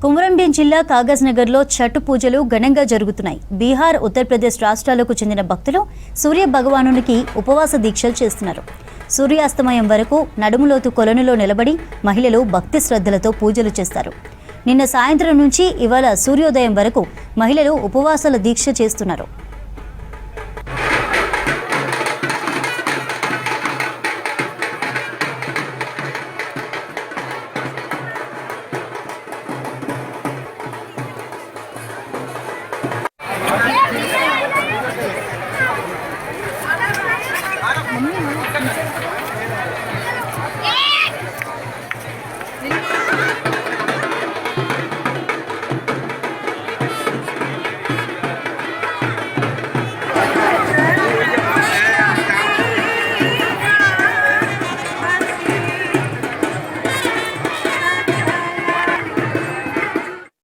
కుమరంభీం జిల్లా కాగజ్ నగర్లో ఛఠ్ పూజలు ఘనంగా జరుగుతున్నాయి. బీహార్, ఉత్తరప్రదేశ్ రాష్ట్రాలకు చెందిన భక్తులు సూర్య భగవానునికి ఉపవాస దీక్షలు చేస్తున్నారు. సూర్యాస్తమయం వరకు నడుములోతు కొలనులో నిలబడి మహిళలు భక్తి శ్రద్ధలతో పూజలు చేస్తారు. నిన్న సాయంత్రం నుంచి ఇవాళ సూర్యోదయం వరకు మహిళలు ఉపవాసాల దీక్ష చేస్తున్నారు.